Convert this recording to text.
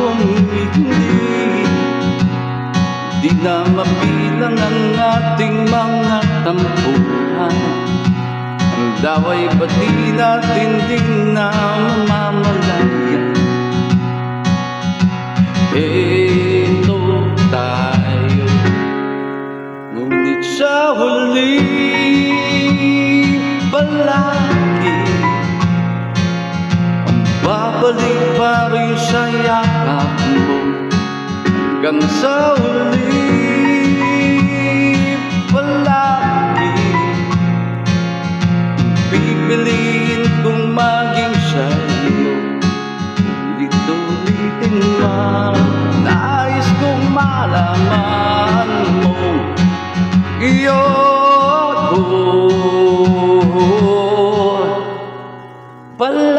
kung hindi, di na mabilang ang ating mga tampuhan. Ang daway ba't di natin din na mamamalayan? Ito tayo, ngunit sa huli palagi ang babalik pa rin sa yakap mo. Hanggang sa huli palagi pipiliin kong maging sa'yo. Ulit-ulitin man, nais kong malaman mo iyon ko palagi.